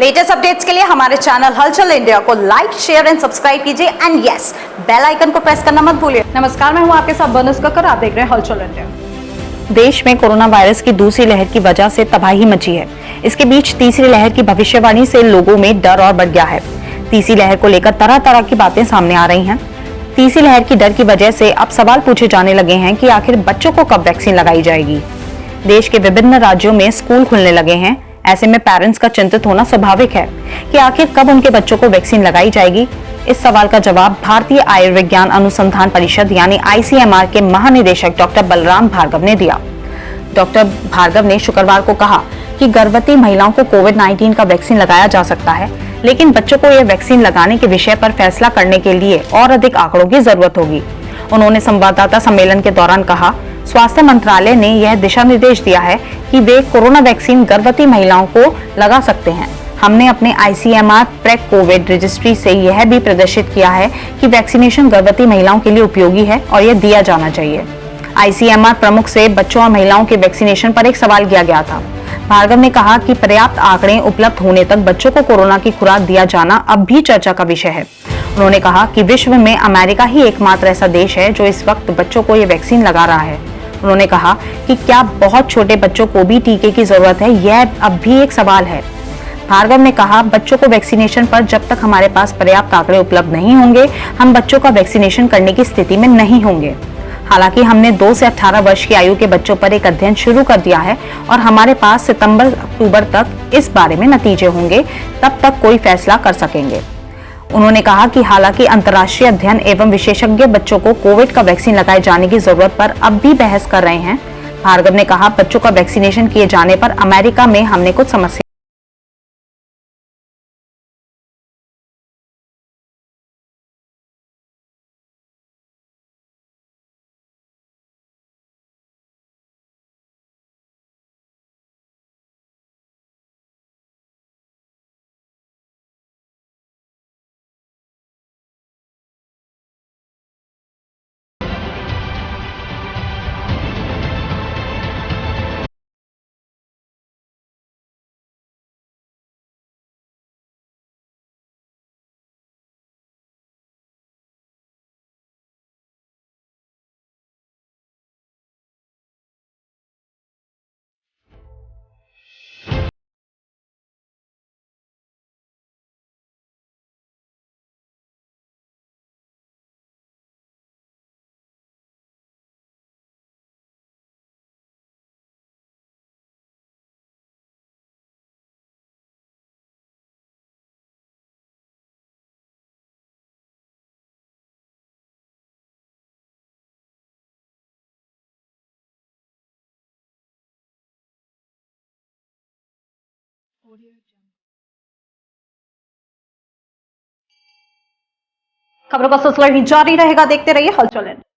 Latest updates के लिए हमारे चैनल हलचल इंडिया को लाइक, शेयर एंड सब्सक्राइब कीजिए एंड यस, बेल आइकन को प्रेस करना मत भूलिए। नमस्कार, मैं हूं आपके साथ बनस कक्कर, आप देख रहे हैं हलचल इंडिया। देश में कोरोना वायरस की दूसरी लहर की वजह से तबाही मची है। इसके बीच तीसरी लहर की भविष्यवाणी से लोगों में डर और बढ़ गया है। तीसरी लहर को लेकर तरह तरह की बातें सामने आ रही हैं। तीसरी लहर की डर की वजह से अब सवाल पूछे जाने लगे हैं कि आखिर बच्चों को कब वैक्सीन लगाई जाएगी। देश के विभिन्न राज्यों में स्कूल खुलने लगे हैं। ऐसे में पेरेंट्स का चिंतित होना स्वाभाविक है कि आखिर कब उनके बच्चों को वैक्सीन लगाई जाएगी। इस सवाल का जवाब भारतीय आयुर्विज्ञान अनुसंधान परिषद यानी आईसीएमआर के महानिदेशक डॉक्टर बलराम भार्गव ने दिया। डॉक्टर भार्गव ने शुक्रवार को कहा कि गर्भवती महिलाओं को कोविड-19 का वैक्सीन लगाया जा सकता है, लेकिन बच्चों को यह वैक्सीन लगाने के विषय पर फैसला करने के लिए और अधिक आंकड़ों की जरूरत होगी। उन्होंने संवाददाता सम्मेलन के दौरान कहा, स्वास्थ्य मंत्रालय ने यह दिशा निर्देश दिया है कि वे कोरोना वैक्सीन गर्भवती महिलाओं को लगा सकते हैं। हमने अपने आईसीएमआर प्रेक कोविड रजिस्ट्री से यह भी प्रदर्शित किया है कि वैक्सीनेशन गर्भवती महिलाओं के लिए उपयोगी है और यह दिया जाना चाहिए। आईसीएमआर प्रमुख से बच्चों और महिलाओं के वैक्सीनेशन पर एक सवाल किया गया था। भार्गव ने कहा कि पर्याप्त आंकड़े उपलब्ध होने तक बच्चों को कोरोना की खुराक दिया जाना अब भी चर्चा का विषय है। उन्होंने कहा कि विश्व में अमेरिका ही एकमात्र ऐसा देश है जो इस वक्त बच्चों को ये वैक्सीन लगा रहा है। उन्होंने कहा कि क्या बहुत छोटे बच्चों को भी टीके की जरूरत है, यह अब भी एक सवाल है। भार्गव ने कहा, बच्चों को वैक्सीनेशन पर जब तक हमारे पास पर्याप्त आंकड़े उपलब्ध नहीं होंगे, हम बच्चों का वैक्सीनेशन करने की स्थिति में नहीं होंगे। हालांकि हमने 2 से 18 वर्ष की आयु के बच्चों पर एक अध्ययन शुरू कर दिया है और हमारे पास सितंबर-अक्टूबर तक इस बारे में नतीजे होंगे, तब तक कोई फैसला कर सकेंगे। उन्होंने कहा कि हालांकि अंतर्राष्ट्रीय अध्ययन एवं विशेषज्ञ बच्चों को कोविड का वैक्सीन लगाए जाने की जरूरत पर अब भी बहस कर रहे हैं। भार्गव ने कहा, बच्चों का वैक्सीनेशन किए जाने पर अमेरिका में हमने कुछ समस्या खबरों का सिलसिला जारी रहेगा, देखते रहिए हलचल इंडिया।